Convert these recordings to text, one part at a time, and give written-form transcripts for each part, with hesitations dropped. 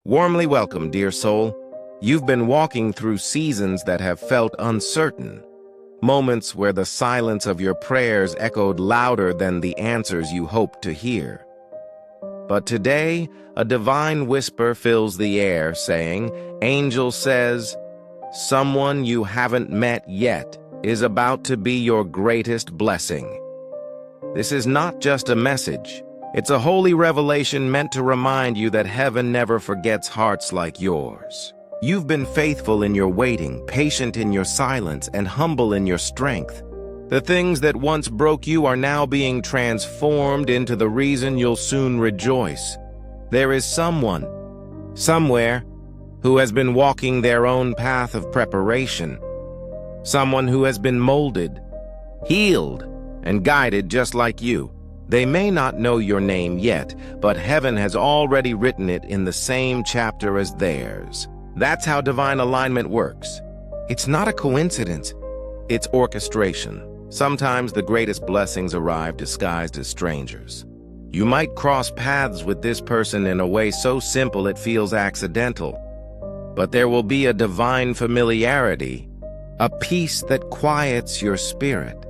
Warmly welcome, dear soul. You've been walking through seasons that have felt uncertain, moments where the silence of your prayers echoed louder than the answers you hoped to hear. But today, a divine whisper fills the air, saying, "Angel says, someone you haven't met yet is about to be your greatest blessing." This is not just a message. It's a holy revelation meant to remind you that heaven never forgets hearts like yours. You've been faithful in your waiting, patient in your silence, and humble in your strength. The things that once broke you are now being transformed into the reason you'll soon rejoice. There is someone, somewhere, who has been walking their own path of preparation. Someone who has been molded, healed, and guided just like you. They may not know your name yet, but heaven has already written it in the same chapter as theirs. That's how divine alignment works. It's not a coincidence. It's orchestration. Sometimes the greatest blessings arrive disguised as strangers. You might cross paths with this person in a way so simple it feels accidental. But there will be a divine familiarity, a peace that quiets your spirit,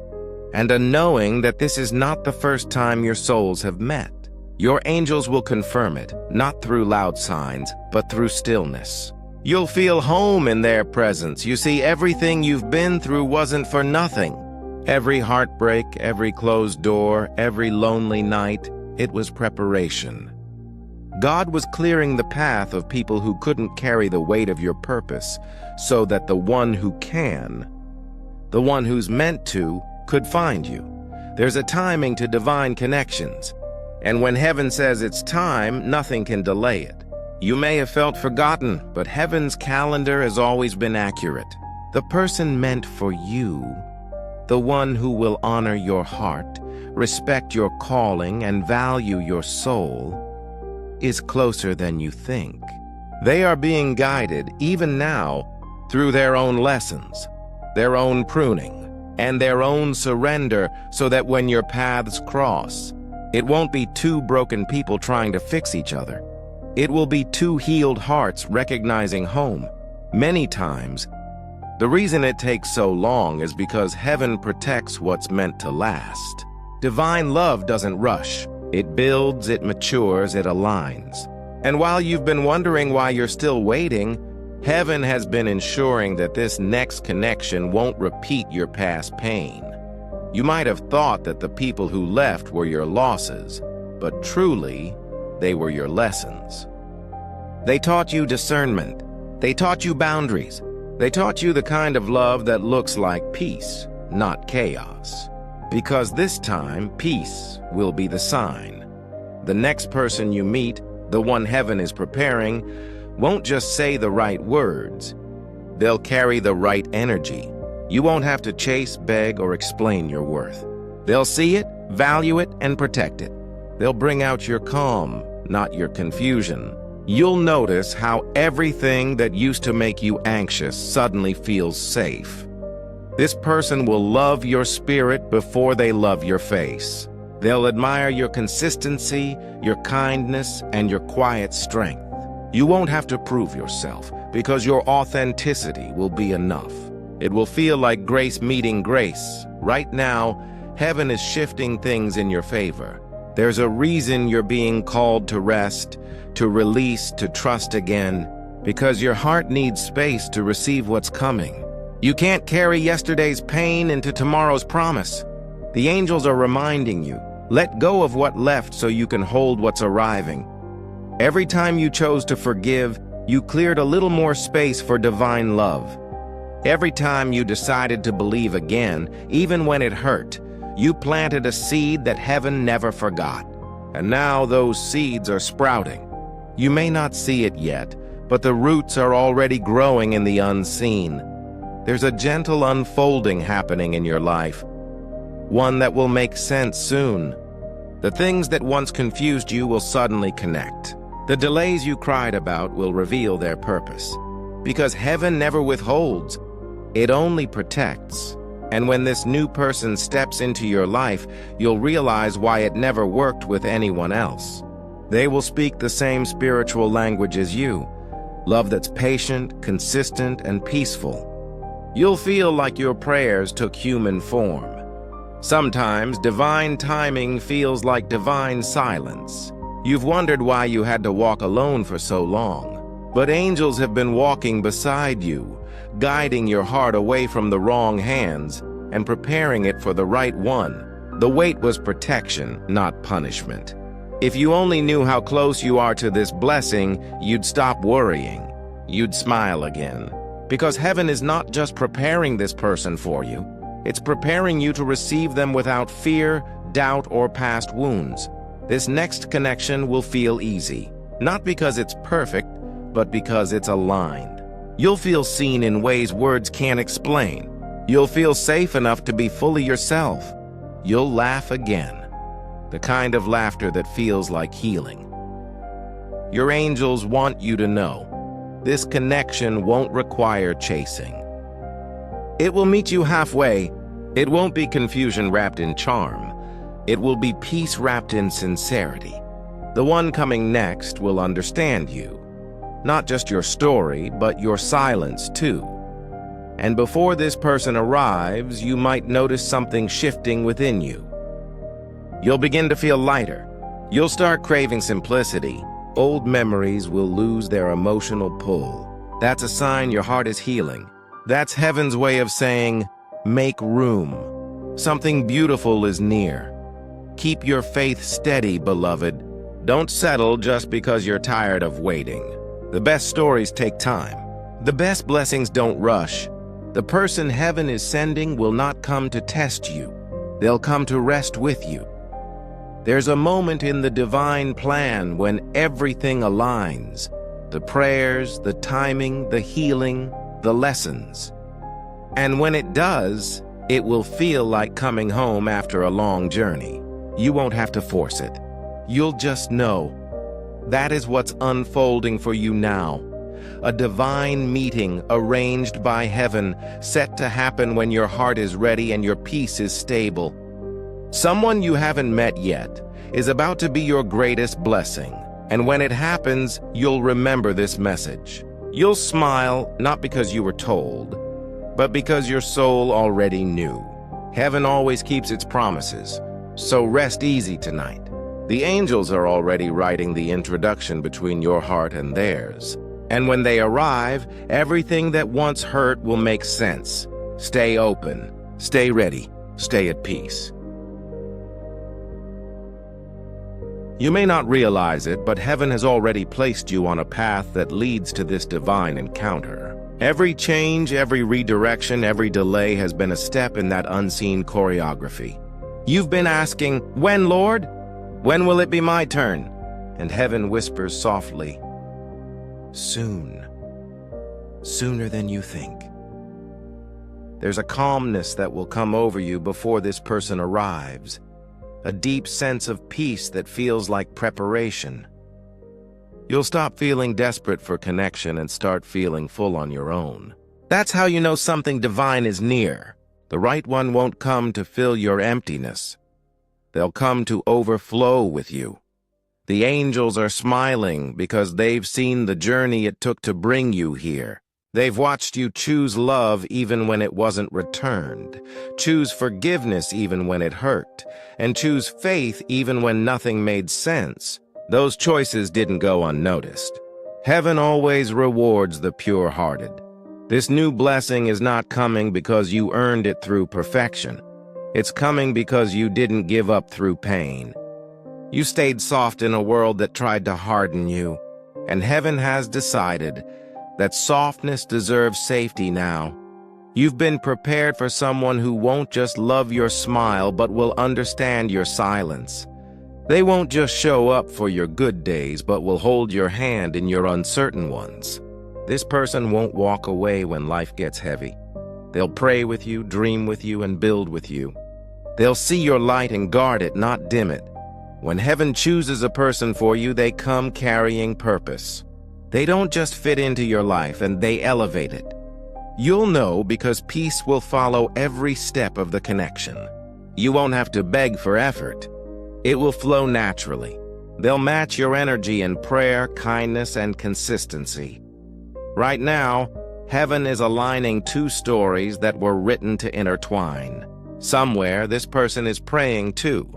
and a knowing that this is not the first time your souls have met. Your angels will confirm it, not through loud signs, but through stillness. You'll feel home in their presence. You see, everything you've been through wasn't for nothing. Every heartbreak, every closed door, every lonely night, it was preparation. God was clearing the path of people who couldn't carry the weight of your purpose, so that the one who can, the one who's meant to, could find you. There's a timing to divine connections, and when heaven says it's time, nothing can delay it. You may have felt forgotten, but heaven's calendar has always been accurate. The person meant for you, the one who will honor your heart, respect your calling, and value your soul, is closer than you think. They are being guided, even now, through their own lessons, their own pruning, and their own surrender, so that when your paths cross, it won't be two broken people trying to fix each other. It will be two healed hearts recognizing home. Many times, the reason it takes so long is because heaven protects what's meant to last. Divine love doesn't rush. It builds, it matures, it aligns. And while you've been wondering why you're still waiting, heaven has been ensuring that this next connection won't repeat your past pain. You might have thought that the people who left were your losses, but truly, they were your lessons. They taught you discernment. They taught you boundaries. They taught you the kind of love that looks like peace, not chaos. Because this time, peace will be the sign. The next person you meet, the one heaven is preparing, won't just say the right words. They'll carry the right energy. You won't have to chase, beg, or explain your worth. They'll see it, value it, and protect it. They'll bring out your calm, not your confusion. You'll notice how everything that used to make you anxious suddenly feels safe. This person will love your spirit before they love your face. They'll admire your consistency, your kindness, and your quiet strength. You won't have to prove yourself, because your authenticity will be enough. It will feel like grace meeting grace. Right now, heaven is shifting things in your favor. There's a reason you're being called to rest, to release, to trust again, because your heart needs space to receive what's coming. You can't carry yesterday's pain into tomorrow's promise. The angels are reminding you, let go of what left so you can hold what's arriving. Every time you chose to forgive, you cleared a little more space for divine love. Every time you decided to believe again, even when it hurt, you planted a seed that heaven never forgot. And now those seeds are sprouting. You may not see it yet, but the roots are already growing in the unseen. There's a gentle unfolding happening in your life, one that will make sense soon. The things that once confused you will suddenly connect. The delays you cried about will reveal their purpose. Because heaven never withholds, it only protects. And when this new person steps into your life, you'll realize why it never worked with anyone else. They will speak the same spiritual language as you, love that's patient, consistent, and peaceful. You'll feel like your prayers took human form. Sometimes divine timing feels like divine silence. You've wondered why you had to walk alone for so long, but angels have been walking beside you, guiding your heart away from the wrong hands and preparing it for the right one. The wait was protection, not punishment. If you only knew how close you are to this blessing, you'd stop worrying. You'd smile again. Because heaven is not just preparing this person for you, it's preparing you to receive them without fear, doubt, or past wounds. This next connection will feel easy, not because it's perfect, but because it's aligned. You'll feel seen in ways words can't explain. You'll feel safe enough to be fully yourself. You'll laugh again. The kind of laughter that feels like healing. Your angels want you to know this connection won't require chasing. It will meet you halfway. It won't be confusion wrapped in charm. It will be peace wrapped in sincerity. The one coming next will understand you. Not just your story, but your silence too. And before this person arrives, you might notice something shifting within you. You'll begin to feel lighter. You'll start craving simplicity. Old memories will lose their emotional pull. That's a sign your heart is healing. That's heaven's way of saying, make room. Something beautiful is near. Keep your faith steady, beloved. Don't settle just because you're tired of waiting. The best stories take time. The best blessings don't rush. The person heaven is sending will not come to test you. They'll come to rest with you. There's a moment in the divine plan when everything aligns. The prayers, the timing, the healing, the lessons. And when it does, it will feel like coming home after a long journey. You won't have to force it. You'll just know. That is what's unfolding for you now. A divine meeting arranged by heaven, set to happen when your heart is ready and your peace is stable. Someone you haven't met yet is about to be your greatest blessing. And when it happens, you'll remember this message. You'll smile, not because you were told, but because your soul already knew. Heaven always keeps its promises, so rest easy tonight. The angels are already writing the introduction between your heart and theirs. And when they arrive, everything that once hurt will make sense. Stay open, stay ready, stay at peace. You may not realize it, but heaven has already placed you on a path that leads to this divine encounter. Every change, every redirection, every delay has been a step in that unseen choreography. You've been asking, when, Lord? When will it be my turn? And heaven whispers softly, soon. Sooner than you think. There's a calmness that will come over you before this person arrives. A deep sense of peace that feels like preparation. You'll stop feeling desperate for connection and start feeling full on your own. That's how you know something divine is near. The right one won't come to fill your emptiness. They'll come to overflow with you. The angels are smiling because they've seen the journey it took to bring you here. They've watched you choose love even when it wasn't returned, choose forgiveness even when it hurt, and choose faith even when nothing made sense. Those choices didn't go unnoticed. Heaven always rewards the pure-hearted. This new blessing is not coming because you earned it through perfection. It's coming because you didn't give up through pain. You stayed soft in a world that tried to harden you, and heaven has decided that softness deserves safety now. You've been prepared for someone who won't just love your smile but will understand your silence. They won't just show up for your good days but will hold your hand in your uncertain ones. This person won't walk away when life gets heavy. They'll pray with you, dream with you, and build with you. They'll see your light and guard it, not dim it. When heaven chooses a person for you, they come carrying purpose. They don't just fit into your life, and they elevate it. You'll know because peace will follow every step of the connection. You won't have to beg for effort. It will flow naturally. They'll match your energy in prayer, kindness, and consistency. Right now, heaven is aligning two stories that were written to intertwine. Somewhere, this person is praying too.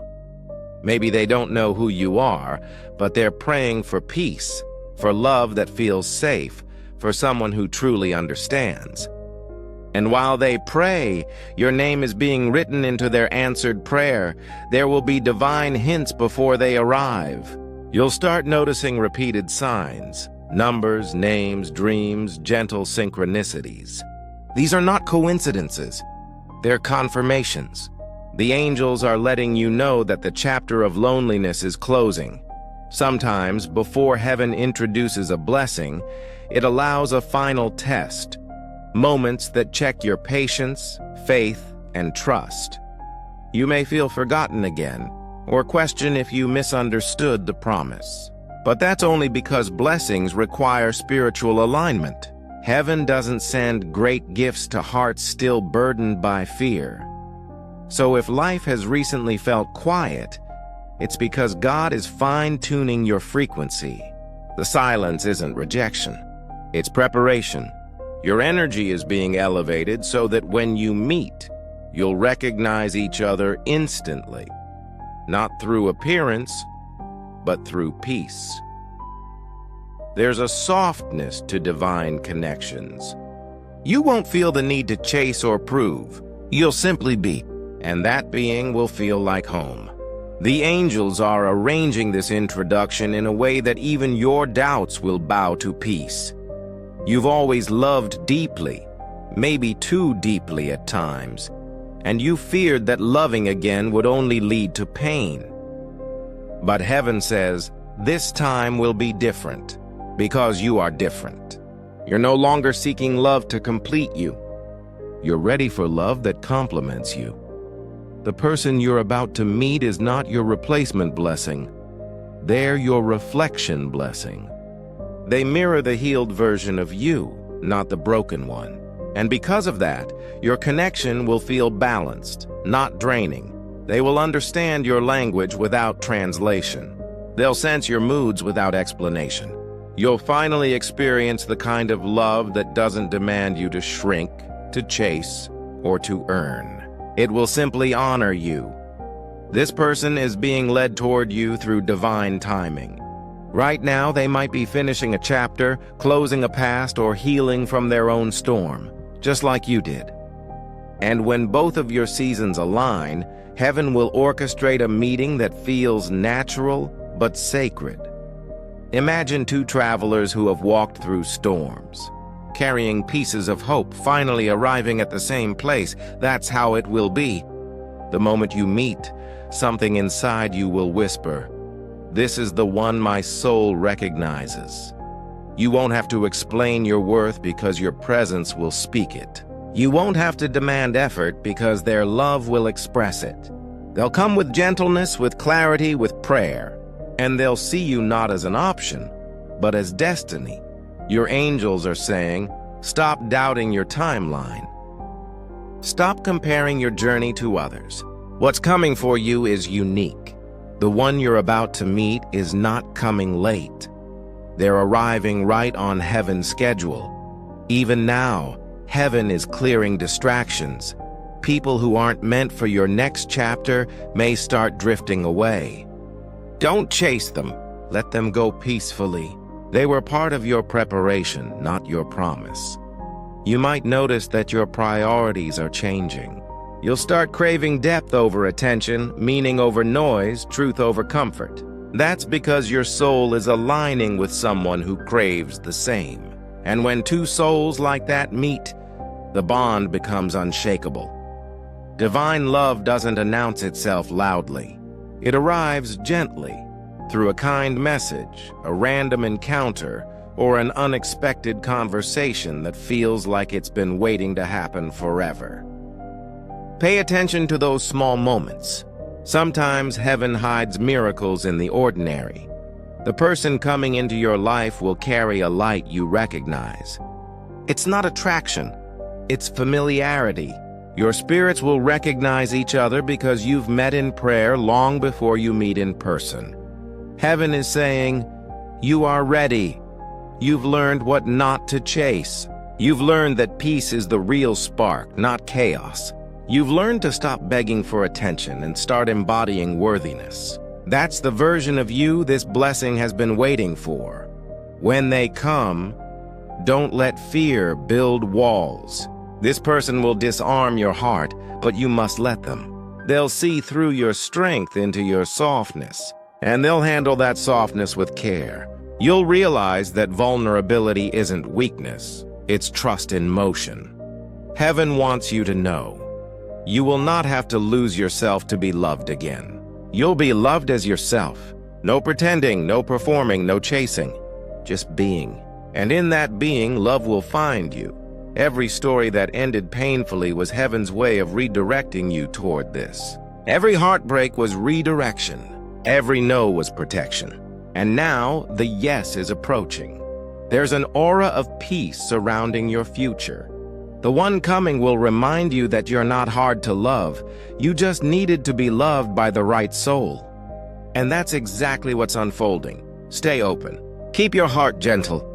Maybe they don't know who you are, but they're praying for peace, for love that feels safe, for someone who truly understands. And while they pray, your name is being written into their answered prayer. There will be divine hints before they arrive. You'll start noticing repeated signs, numbers, names, dreams, gentle synchronicities. These are not coincidences. They're confirmations. The angels are letting you know that the chapter of loneliness is closing. Sometimes, before heaven introduces a blessing, it allows a final test. Moments that check your patience, faith, and trust. You may feel forgotten again, or question if you misunderstood the promise. But that's only because blessings require spiritual alignment. Heaven doesn't send great gifts to hearts still burdened by fear. So if life has recently felt quiet, it's because God is fine-tuning your frequency. The silence isn't rejection, it's preparation. Your energy is being elevated so that when you meet, you'll recognize each other instantly. Not through appearance, but through peace. There's a softness to divine connections. You won't feel the need to chase or prove. You'll simply be, and that being will feel like home. The angels are arranging this introduction in a way that even your doubts will bow to peace. You've always loved deeply, maybe too deeply at times, and you feared that loving again would only lead to pain. But heaven says, this time will be different, because you are different. You're no longer seeking love to complete you. You're ready for love that complements you. The person you're about to meet is not your replacement blessing. They're your reflection blessing. They mirror the healed version of you, not the broken one. And because of that, your connection will feel balanced, not draining. They will understand your language without translation. They'll sense your moods without explanation. You'll finally experience the kind of love that doesn't demand you to shrink, to chase, or to earn. It will simply honor you. This person is being led toward you through divine timing. Right now, they might be finishing a chapter, closing a past, or healing from their own storm, just like you did. And when both of your seasons align, heaven will orchestrate a meeting that feels natural but sacred. Imagine two travelers who have walked through storms, carrying pieces of hope, finally arriving at the same place. That's how it will be. The moment you meet, something inside you will whisper, "This is the one my soul recognizes." You won't have to explain your worth because your presence will speak it. You won't have to demand effort because their love will express it. They'll come with gentleness, with clarity, with prayer. And they'll see you not as an option, but as destiny. Your angels are saying, stop doubting your timeline. Stop comparing your journey to others. What's coming for you is unique. The one you're about to meet is not coming late. They're arriving right on heaven's schedule. Even now, heaven is clearing distractions. People who aren't meant for your next chapter may start drifting away. Don't chase them. Let them go peacefully. They were part of your preparation, not your promise. You might notice that your priorities are changing. You'll start craving depth over attention, meaning over noise, truth over comfort. That's because your soul is aligning with someone who craves the same. And when two souls like that meet, the bond becomes unshakable. Divine love doesn't announce itself loudly. It arrives gently, through a kind message, a random encounter, or an unexpected conversation that feels like it's been waiting to happen forever. Pay attention to those small moments. Sometimes heaven hides miracles in the ordinary. The person coming into your life will carry a light you recognize. It's not attraction, it's familiarity. Your spirits will recognize each other because you've met in prayer long before you meet in person. Heaven is saying, you are ready. You've learned what not to chase. You've learned that peace is the real spark, not chaos. You've learned to stop begging for attention and start embodying worthiness. That's the version of you this blessing has been waiting for. When they come, don't let fear build walls. This person will disarm your heart, but you must let them. They'll see through your strength into your softness, and they'll handle that softness with care. You'll realize that vulnerability isn't weakness, it's trust in motion. Heaven wants you to know, you will not have to lose yourself to be loved again. You'll be loved as yourself. No pretending, no performing, no chasing. Just being. And in that being, love will find you. Every story that ended painfully was heaven's way of redirecting you toward this. Every heartbreak was redirection. Every no was protection. And now, the yes is approaching. There's an aura of peace surrounding your future. The one coming will remind you that you're not hard to love. You just needed to be loved by the right soul. And that's exactly what's unfolding. Stay open. Keep your heart gentle.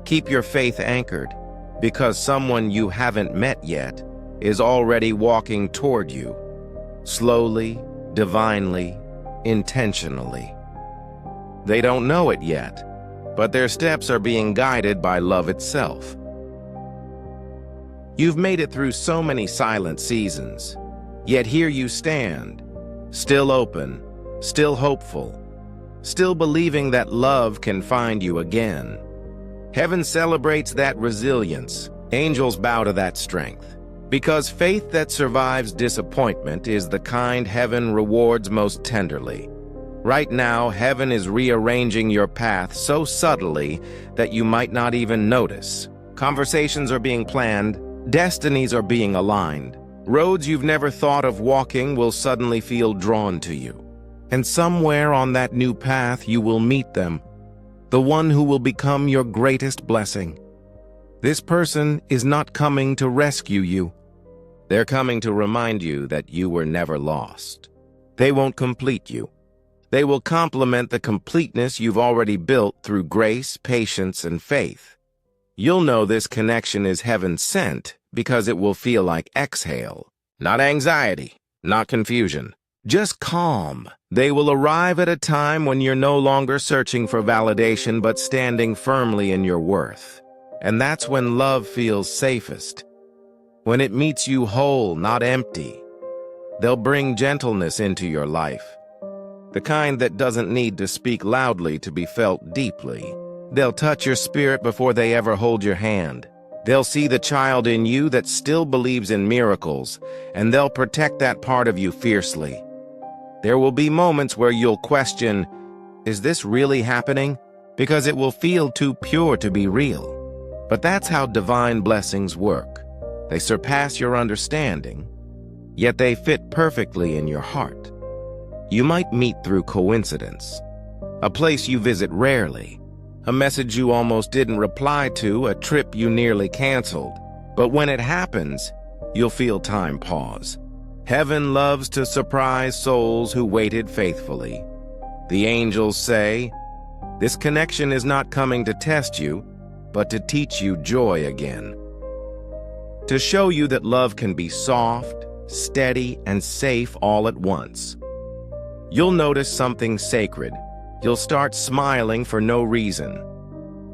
Keep your faith anchored, because someone you haven't met yet is already walking toward you. Slowly, divinely, intentionally. They don't know it yet, but their steps are being guided by love itself. You've made it through so many silent seasons, yet here you stand, still open, still hopeful, still believing that love can find you again. Heaven celebrates that resilience. Angels bow to that strength, because faith that survives disappointment is the kind heaven rewards most tenderly. Right now, heaven is rearranging your path so subtly that you might not even notice. Conversations are being planned. Destinies are being aligned. Roads you've never thought of walking will suddenly feel drawn to you. And somewhere on that new path you will meet them, the one who will become your greatest blessing. This person is not coming to rescue you. They're coming to remind you that you were never lost. They won't complete you. They will complement the completeness you've already built through grace, patience, and faith. You'll know this connection is heaven-sent because it will feel like exhale, not anxiety, not confusion, just calm. They will arrive at a time when you're no longer searching for validation but standing firmly in your worth. And that's when love feels safest, when it meets you whole, not empty. They'll bring gentleness into your life, the kind that doesn't need to speak loudly to be felt deeply. They'll touch your spirit before they ever hold your hand. They'll see the child in you that still believes in miracles, and they'll protect that part of you fiercely. There will be moments where you'll question, is this really happening? Because it will feel too pure to be real. But that's how divine blessings work. They surpass your understanding, yet they fit perfectly in your heart. You might meet through coincidence, a place you visit rarely, a message you almost didn't reply to, a trip you nearly canceled. But when it happens, you'll feel time pause. Heaven loves to surprise souls who waited faithfully. The angels say, this connection is not coming to test you, but to teach you joy again. To show you that love can be soft, steady, and safe all at once. You'll notice something sacred. You'll start smiling for no reason.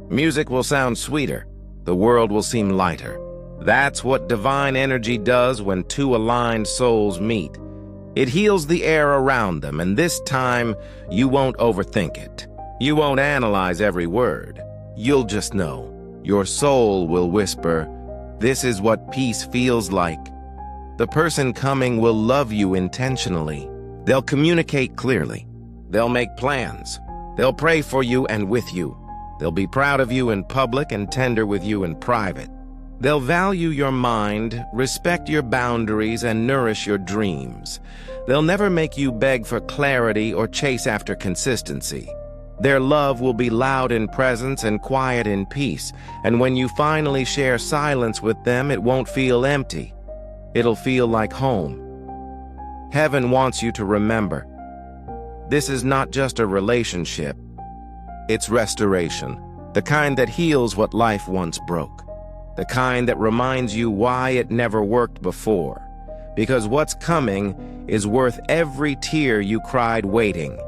Music will sound sweeter. The world will seem lighter. That's what divine energy does when two aligned souls meet. It heals the air around them, and this time, you won't overthink it. You won't analyze every word. You'll just know. Your soul will whisper, this is what peace feels like. The person coming will love you intentionally. They'll communicate clearly. They'll make plans. They'll pray for you and with you. They'll be proud of you in public and tender with you in private. They'll value your mind, respect your boundaries, and nourish your dreams. They'll never make you beg for clarity or chase after consistency. Their love will be loud in presence and quiet in peace, and when you finally share silence with them, it won't feel empty. It'll feel like home. Heaven wants you to remember, This is not just a relationship, it's restoration. The kind that heals what life once broke. The kind that reminds you why it never worked before. Because what's coming is worth every tear you cried waiting.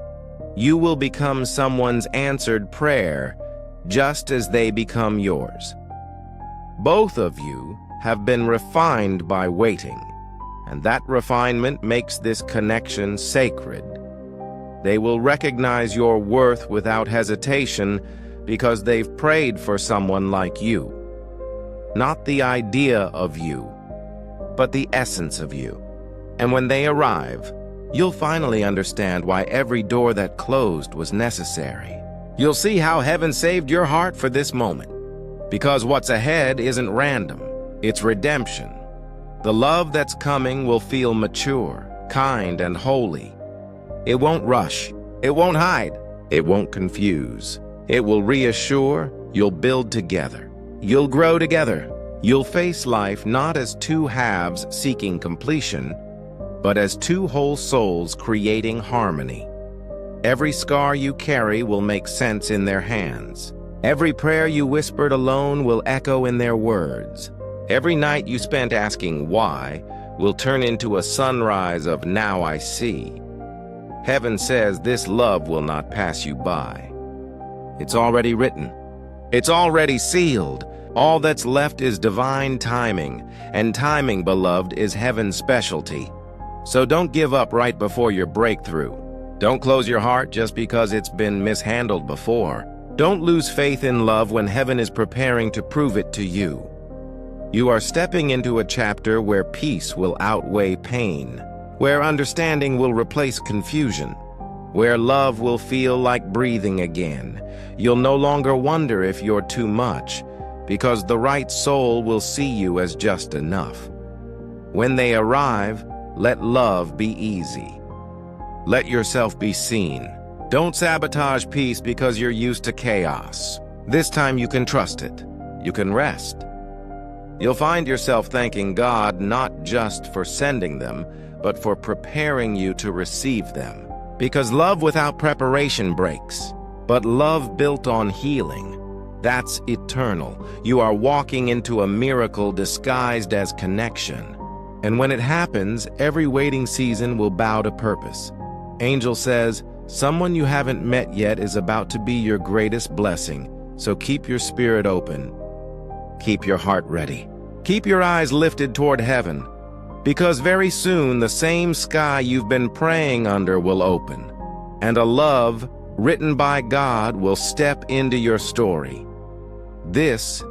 You will become someone's answered prayer, just as they become yours. Both of you have been refined by waiting, and that refinement makes this connection sacred. They will recognize your worth without hesitation because they've prayed for someone like you. Not the idea of you, but the essence of you. And when they arrive, you'll finally understand why every door that closed was necessary. You'll see how heaven saved your heart for this moment. Because what's ahead isn't random, it's redemption. The love that's coming will feel mature, kind, and holy. It won't rush, it won't hide, it won't confuse. It will reassure, you'll build together. You'll grow together. You'll face life not as two halves seeking completion, but as two whole souls creating harmony. Every scar you carry will make sense in their hands. Every prayer you whispered alone will echo in their words. Every night you spent asking why will turn into a sunrise of now I see. Heaven says this love will not pass you by. It's already written. It's already sealed. All that's left is divine timing, and timing, beloved, is heaven's specialty. So don't give up right before your breakthrough. Don't close your heart just because it's been mishandled before. Don't lose faith in love when heaven is preparing to prove it to you. You are stepping into a chapter where peace will outweigh pain, where understanding will replace confusion, where love will feel like breathing again. You'll no longer wonder if you're too much, because the right soul will see you as just enough. When they arrive, let love be easy. Let yourself be seen. Don't sabotage peace because you're used to chaos. This time you can trust it. You can rest. You'll find yourself thanking God not just for sending them, but for preparing you to receive them. Because love without preparation breaks, but love built on healing, that's eternal. You are walking into a miracle disguised as connection. And when it happens, every waiting season will bow to purpose. Angel says, someone you haven't met yet is about to be your greatest blessing, so keep your spirit open. Keep your heart ready. Keep your eyes lifted toward heaven, because very soon the same sky you've been praying under will open, and a love written by God will step into your story. This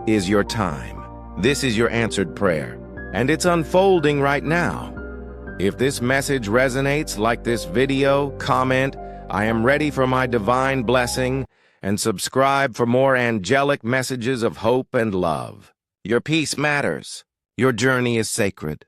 is your time. This is your answered prayer, and it's unfolding right now. If this message resonates, like this video, comment, "I am ready for my divine blessing," and subscribe for more angelic messages of hope and love. Your peace matters. Your journey is sacred.